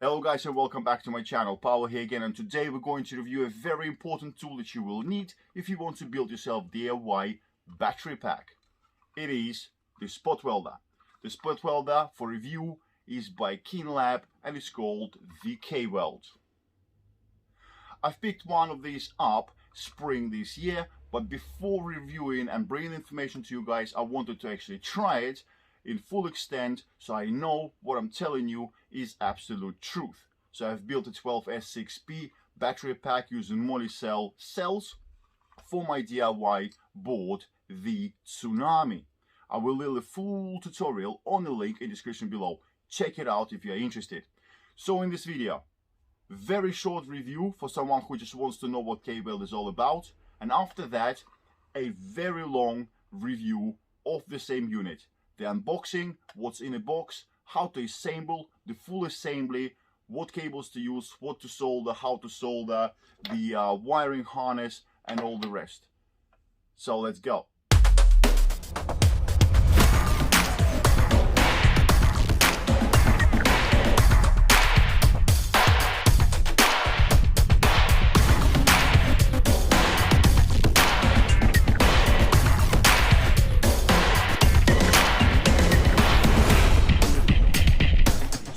Hello guys and welcome back to my channel. Paolo here again, and today we're going to review a very important tool that you will need if you want to build yourself DIY battery pack. It is the spot welder. The spot welder for review is by KeyLab and it's called the K-Weld. I've picked one of these up spring this year, but before reviewing and bringing information to you guys, I wanted to actually try it in full extent so I know what I'm telling you is absolute truth. So I've built a 12S6P battery pack using moly-cell cells for my DIY board, the Tsunami. I will leave a full tutorial on the link in the description below. Check it out if you're interested. So in this video, very short review for someone who just wants to know what K-Weld is all about, and after that a very long review of the same unit. The unboxing, what's in a box, how to assemble, the full assembly, what cables to use, what to solder, how to solder, the wiring harness and all the rest. So let's go.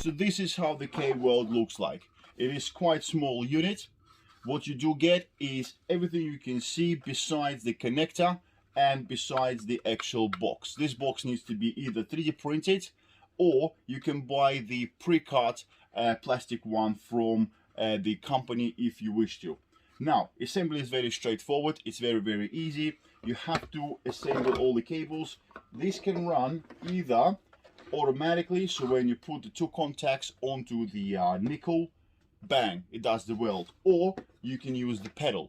So this is how the K-Weld looks like. It is quite small unit. What you do get is everything you can see besides the connector and besides the actual box. This box needs to be either 3D printed or you can buy the pre-cut plastic one from the company if you wish to. Now, assembly is very straightforward. It's very easy. You have to assemble all the cables. This can run either automatically, so when you put the two contacts onto the nickel, bang, it does the weld, or you can use the pedal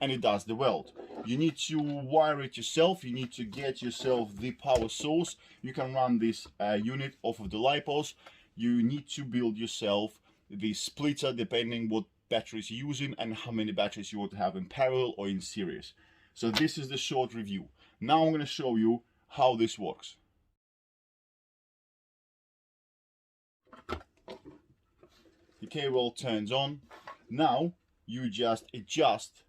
and it does the weld. You need to wire it yourself. You need to get yourself the power source. You can run this unit off of the LiPos. You need to build yourself the splitter depending what batteries you're using and how many batteries you want to have in parallel or in series. So this is the short review. Now I'm going to show you how this works. The K-Weld turns on. Now you just adjust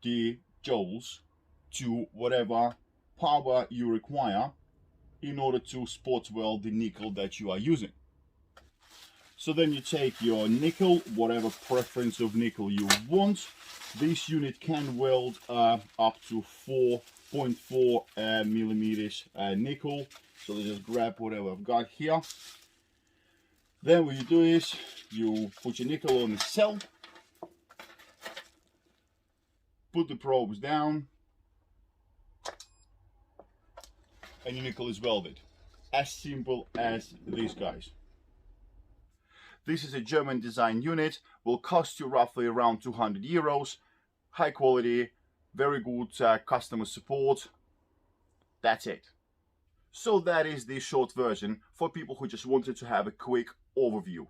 the joules to whatever power you require in order to spot weld the nickel that you are using. So then you take your nickel, whatever preference of nickel you want. This unit can weld up to 4.4 millimeters nickel. So let's just grab whatever I've got here. Then what you do is you put your nickel on the cell, put the probes down, and your nickel is welded. As simple as this, guys. This is a German design unit, will cost you roughly around 200 euros. High quality, very good customer support. That's it. So that is the short version for people who just wanted to have a quick overview.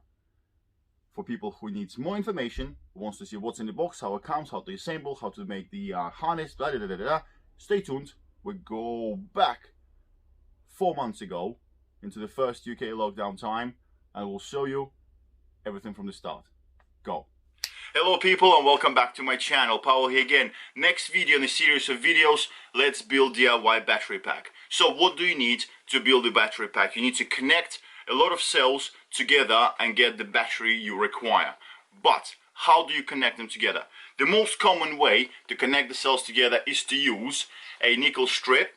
For people who needs more information, who wants to see what's in the box, how it comes, how to assemble, how to make the harness, stay tuned. We go back 4 months ago into the first UK lockdown time and we'll show you everything from the start. Go. Hello people and welcome back to my channel. Paolo here again. Next video in a series of videos, let's build DIY battery pack. So what do you need to build a battery pack? You need to connect a lot of cells together and get the battery you require. But how do you connect them together? The most common way to connect the cells together is to use a nickel strip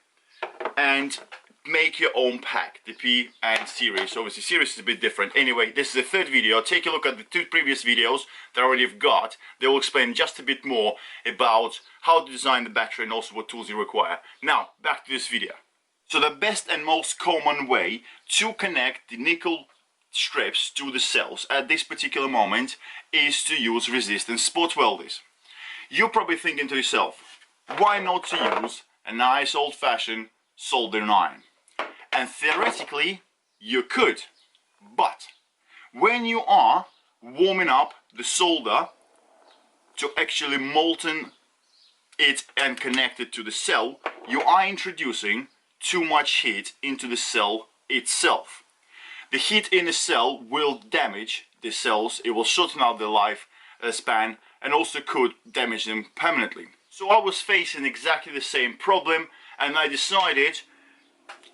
and make your own pack, the P and series. Obviously series is a bit different. Anyway, this is the third video. Take a look at the two previous videos that I already have got. They will explain just a bit more about how to design the battery and also what tools you require. Now, back to this video. So the best and most common way to connect the nickel strips to the cells at this particular moment is to use resistance spot welders. You're probably thinking to yourself, why not to use a nice old-fashioned soldering iron? And theoretically, you could, but when you are warming up the solder to actually molten it and connect it to the cell, you are introducing too much heat into the cell itself. The heat in the cell will damage the cells, it will shorten out the life span, and also could damage them permanently. So I was facing exactly the same problem, and I decided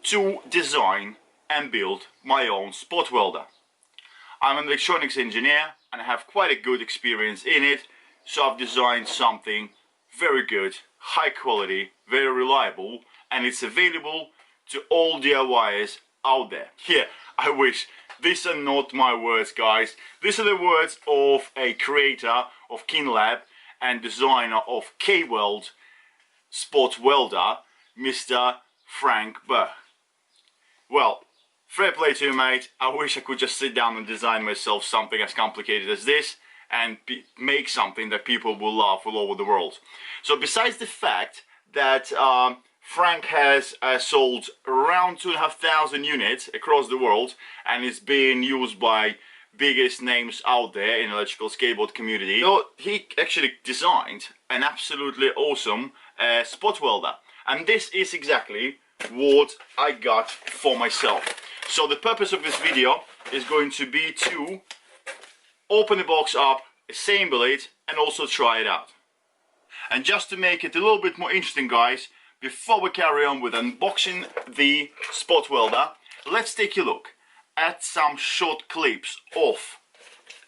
to design and build my own spot welder. I'm an electronics engineer and I have quite a good experience in it, so I've designed something very good, high quality, very reliable, and it's available to all DIYers out there. Yeah, I wish. These are not my words, guys. These are the words of a creator of KinLab and designer of K-Weld spot welder, Mr. Frank Burr. Well, fair play to you, mate. I wish I could just sit down and design myself something as complicated as this and make something that people will love all over the world. So besides the fact that Frank has sold around 2,500 units across the world and is being used by biggest names out there in the electrical skateboard community, so he actually designed an absolutely awesome spot welder, and this is exactly what I got for myself. So the purpose of this video is going to be to open the box up, assemble it, and also try it out. And just to make it a little bit more interesting, guys, before we carry on with unboxing the spot welder, let's take a look at some short clips of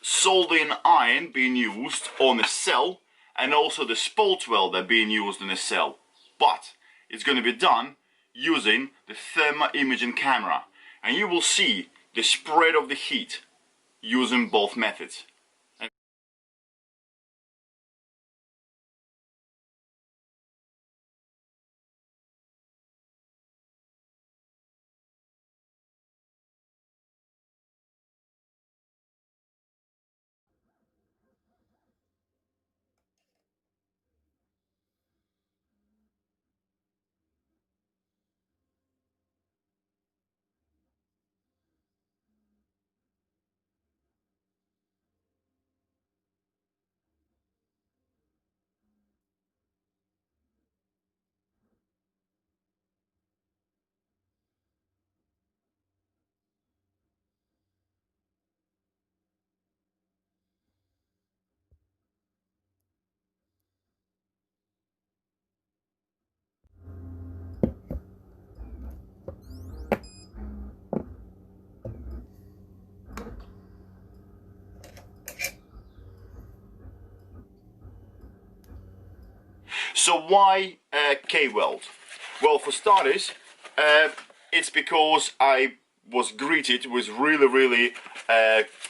soldering iron being used on a cell and also the spot welder being used on a cell. But it's going to be done using the thermal imaging camera, and you will see the spread of the heat using both methods. So why K-Weld? Well, for starters, it's because I was greeted with really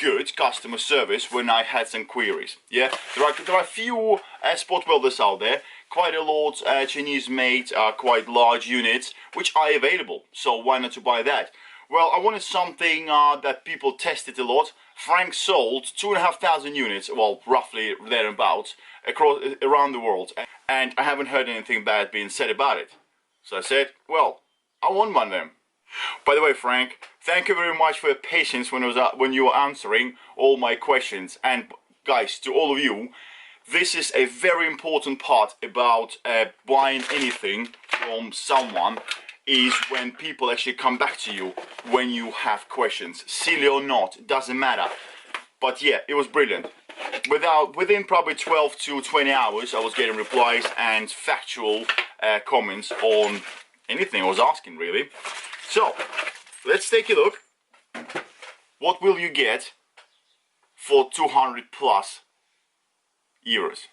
good customer service when I had some queries. Yeah, there are a few spot welders out there, quite a lot Chinese made, quite large units, which are available. So why not to buy that? Well, I wanted something that people tested a lot. Frank sold 2,500 units, well, roughly thereabouts, around the world, and I haven't heard anything bad being said about it. So I said, well, I want one of them. By the way, Frank, thank you very much for your patience when you were answering all my questions. And guys, to all of you, this is a very important part about buying anything from someone, is when people actually come back to you when you have questions. Silly or not, it doesn't matter. But yeah, it was brilliant. Within probably 12 to 20 hours, I was getting replies and factual comments on anything I was asking, really. So, let's take a look. What will you get for 200 plus euros?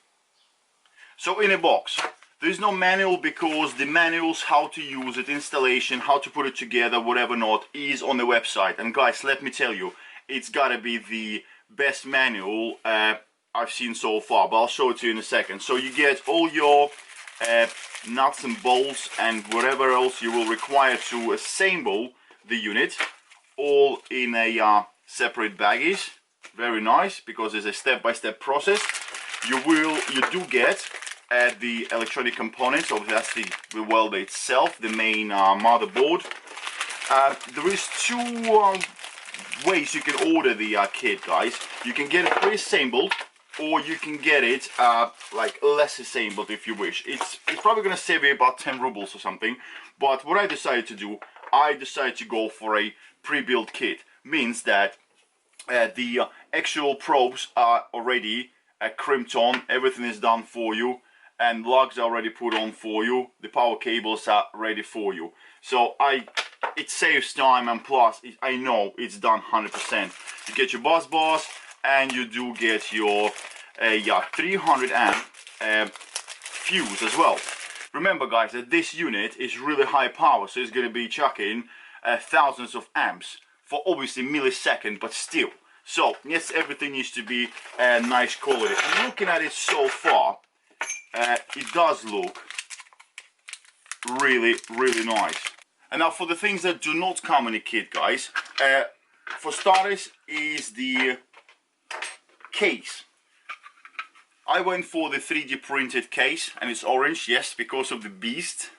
So in a box, there is no manual, because the manuals, how to use it, installation, how to put it together, whatever not, is on the website. And guys, let me tell you, it's gotta be the best manual I've seen so far, but I'll show it to you in a second. So you get all your nuts and bolts and whatever else you will require to assemble the unit, all in a separate baggage. Very nice, because it's a step-by-step process. You do get the electronic components, so that's the welder itself, the main motherboard. There is two ways you can order the kit, guys. You can get it pre-assembled, or you can get it like less assembled if you wish. It's probably gonna save you about 10 rubles or something. But what I decided to do, I decided to go for a pre-built kit. means that the actual probes are already crimped on, everything is done for you, and lugs are already put on for you, the power cables are ready for you. So it saves time, and plus I know it's done 100%. You get your bus bars, and you do get your 300 amp fuse as well. Remember guys that this unit is really high power, so it's going to be chucking thousands of amps for obviously millisecond, but still. So yes, everything needs to be nice quality. And looking at it so far, it does look really, really nice. And now for the things that do not come in a kit, guys, for starters is the case. I went for the 3D printed case, and it's orange, yes, because of the beast.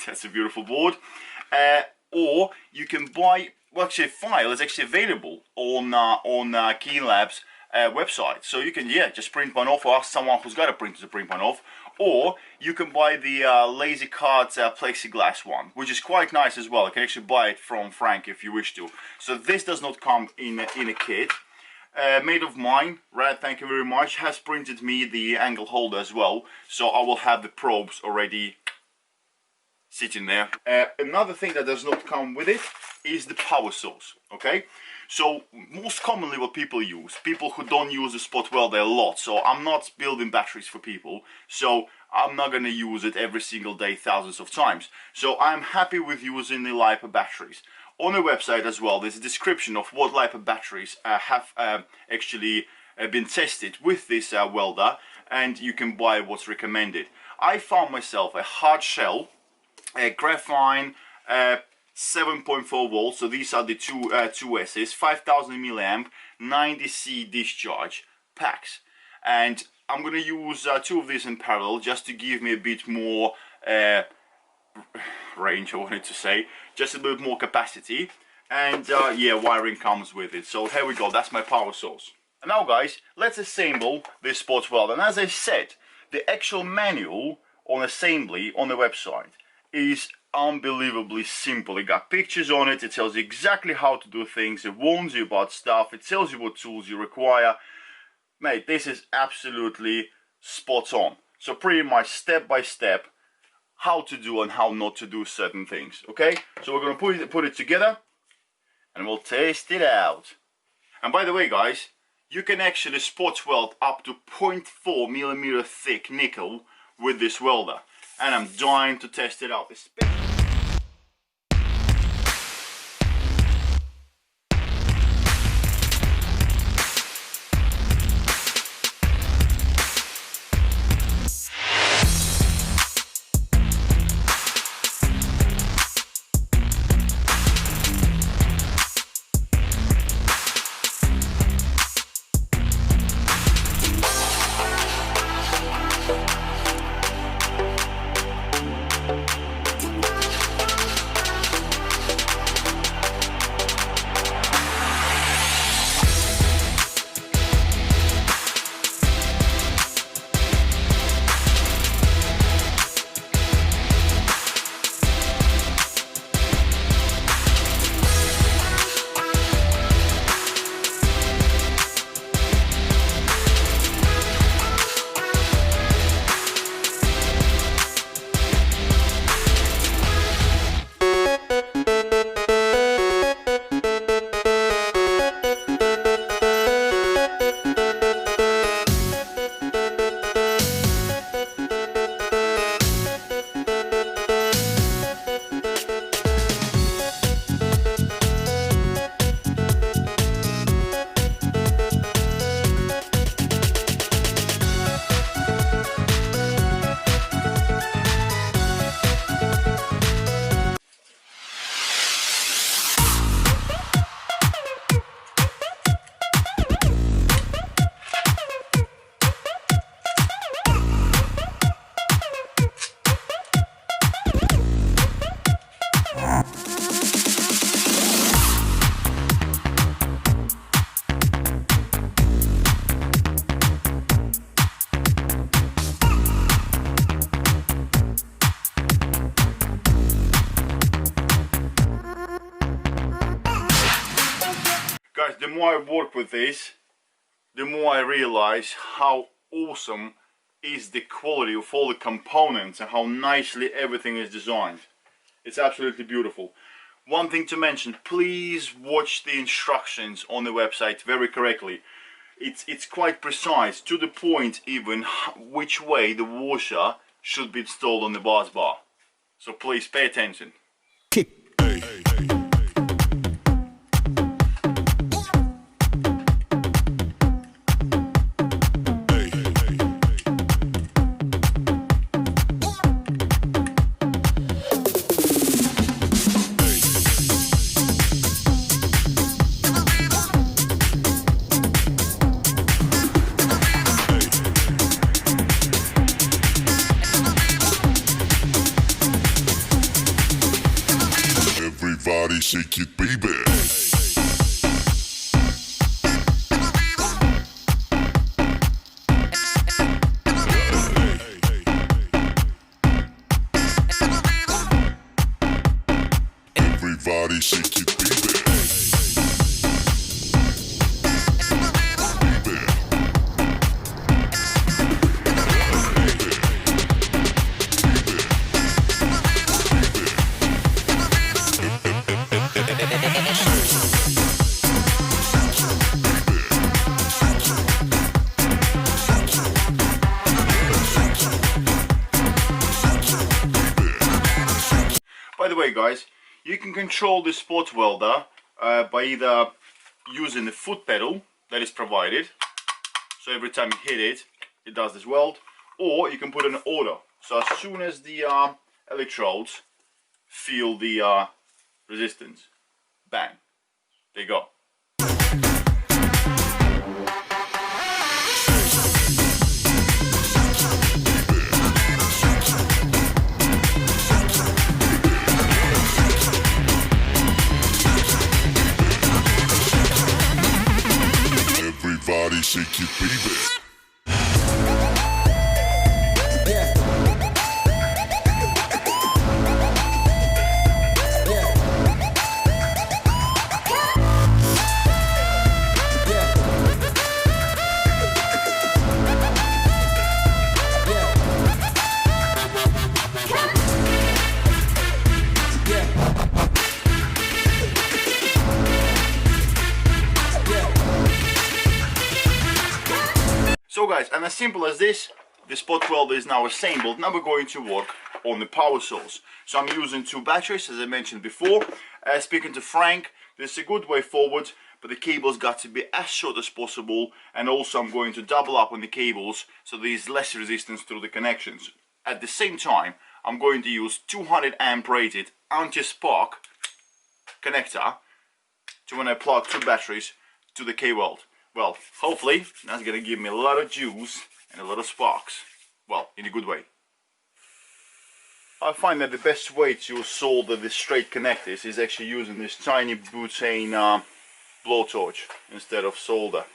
That's a beautiful board. Or you can buy, well, actually, a file is actually available on Keylab's website. So you can, just print one off, or ask someone who's got a printer to print one off. Or you can buy the Lazy Cards plexiglass one, which is quite nice as well. You can actually buy it from Frank if you wish to. So this does not come in a kit. Made of mine, Rad, thank you very much, has printed me the angle holder as well, so I will have the probes already sitting there. Another thing that does not come with it is the power source, okay? So most commonly what people use, people who don't use the spot welder a lot, so I'm not building batteries for people, so I'm not going to use it every single day thousands of times. So I'm happy with using the LiPo batteries. On the website as well, there's a description of what LiPo batteries have actually been tested with this welder, and you can buy what's recommended. I found myself a hard shell, a graphite 7.4 volts, so these are the two S's, 5000 milliamp, 90C discharge packs. And I'm going to use two of these in parallel just to give me a bit more range, I wanted to say, just a bit more capacity, and wiring comes with it. So here we go, that's my power source. And now guys, let's assemble this spot welder. And as I said, the actual manual on assembly on the website is unbelievably simple. It got pictures on it, it tells you exactly how to do things, it warns you about stuff, it tells you what tools you require. Mate, this is absolutely spot on. So pretty much step by step how to do and how not to do certain things, okay? So we're going to put it together and we'll test it out. And by the way guys, you can actually spot weld up to 0.4 millimeter thick nickel with this welder, and I'm dying to test it out. more I work with this, the more I realize how awesome is the quality of all the components and how nicely everything is designed. It's absolutely beautiful. One thing to mention, please watch the instructions on the website very correctly. It's quite precise, to the point even which way the washer should be installed on the bus bar. So please pay attention. Everybody shake it, baby. Everybody shake it, baby. By the way guys, you can control the spot welder by either using the foot pedal that is provided, so every time you hit it, it does this weld, or you can put an auto, so as soon as the electrodes feel the resistance, bang, they go. Everybody shake it, baby. So guys, and as simple as this, the spot welder is now assembled. Now we're going to work on the power source. So I'm using 2 batteries, as I mentioned before. Speaking to Frank, this is a good way forward, but the cable's got to be as short as possible, and also I'm going to double up on the cables so there's less resistance through the connections. At the same time, I'm going to use 200 amp rated anti-spark connector to when I plug 2 batteries to the K-Weld. Well, hopefully that's gonna give me a lot of juice and a lot of sparks. Well, in a good way. I find that the best way to solder the straight connectors is actually using this tiny butane blowtorch instead of solder.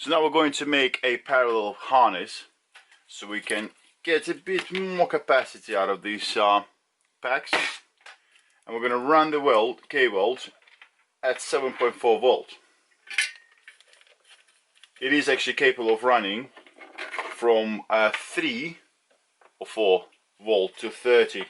So now we're going to make a parallel harness so we can get a bit more capacity out of these packs. And we're going to run the K-Weld at 7.4 volt. It is actually capable of running from 3 or 4 volt to 30.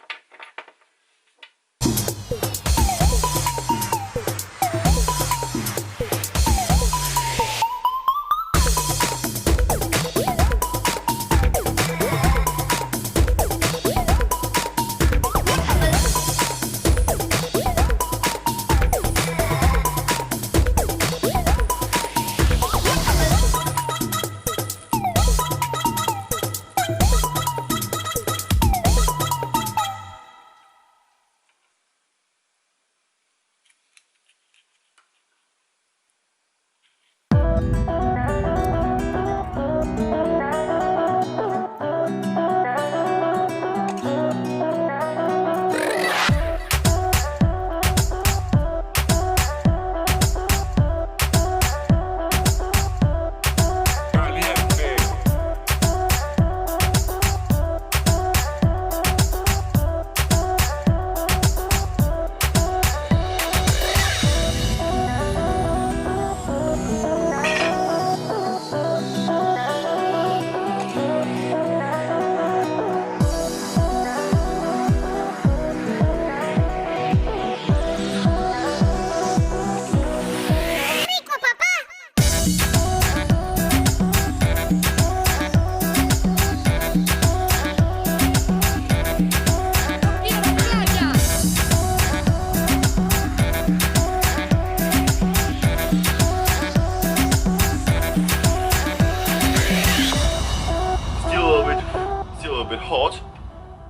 Hot,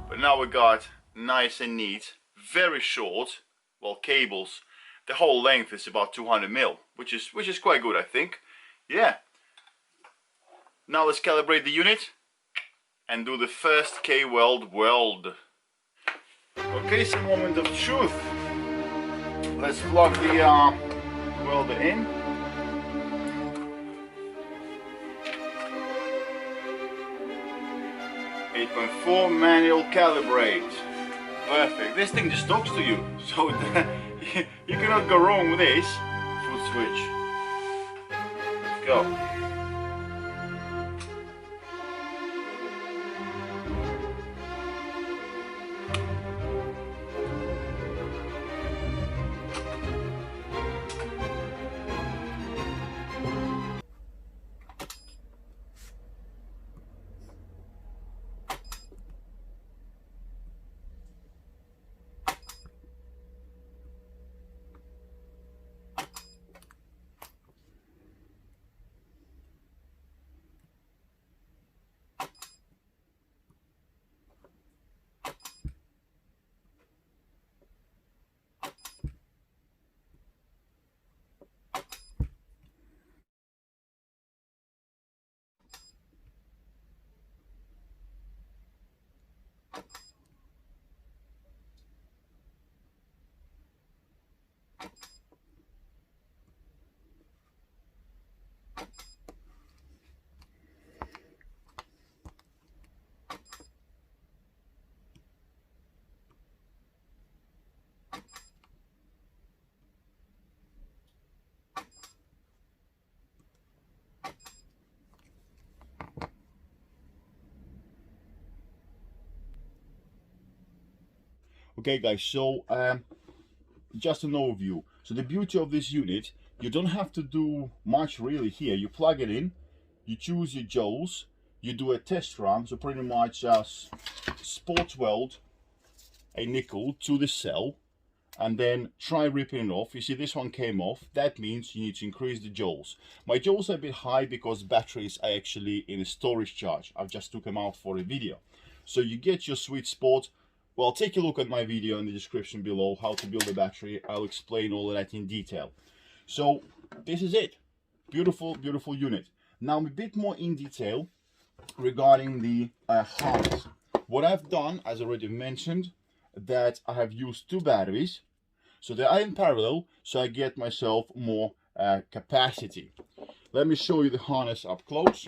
but now we got nice and neat, very short, well, cables. The whole length is about 200 mil, which is quite good, I think. Yeah. Now let's calibrate the unit and do the first K-Weld weld. Okay, some moment of truth. Let's plug the welder in. 8.4 manual calibrate. Perfect. This thing just talks to you, so you cannot go wrong with this. Foot switch. Let's go. Okay guys, so just an overview. So the beauty of this unit, you don't have to do much really here. You plug it in, you choose your joules, you do a test run, so pretty much just spot weld a nickel to the cell and then try ripping it off. You see this one came off. That means you need to increase the joules. My joules are a bit high because batteries are actually in a storage charge. I've just took them out for a video. So you get your sweet spot. Well, take a look at my video in the description below, how to build a battery. I'll explain all of that in detail. So this is it. Beautiful, beautiful unit. Now a bit more in detail regarding the harness. What I've done, as already mentioned, that I have used 2 batteries. So they are in parallel, so I get myself more capacity. Let me show you the harness up close.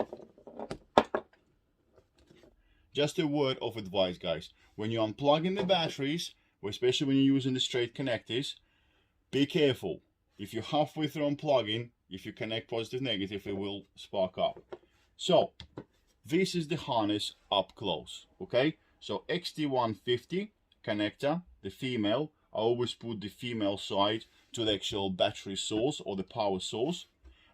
Just a word of advice, guys. When you unplug in the batteries, especially when you're using the straight connectors, be careful. If you're halfway through unplugging, if you connect positive negative, it will spark up. So this is the harness up close. Okay, so XT150 connector, the female. I always put the female side to the actual battery source or the power source.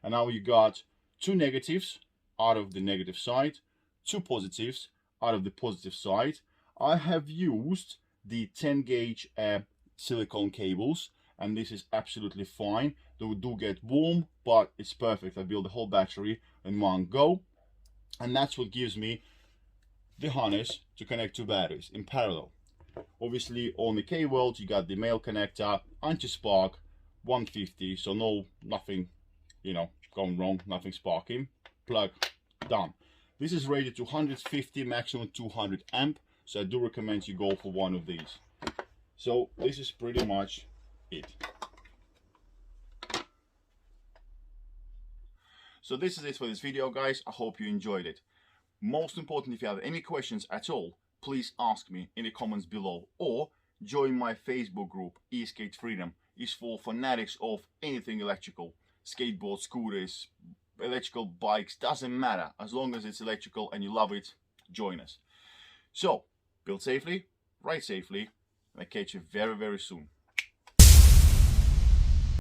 And now you got two negatives out of the negative side, two positives out of the positive side. I have used the 10 gauge silicone cables, and this is absolutely fine. They do get warm, but it's perfect. I built the whole battery in one go, and that's what gives me the harness to connect two batteries in parallel. Obviously on the K-Weld you got the male connector, anti-spark, 150, so nothing, you know, going wrong, nothing sparking. Plug, done. This is rated to 150, maximum 200 amp, so I do recommend you go for one of these. So this is pretty much it. So this is it for this video, guys. I hope you enjoyed it. Most important, if you have any questions at all, please ask me in the comments below, or join my Facebook group, eSkate Freedom. It's for fanatics of anything electrical. Skateboards, scooters, electrical bikes, doesn't matter. As long as it's electrical and you love it, join us. So, build safely, ride safely, and I'll catch you very, very soon.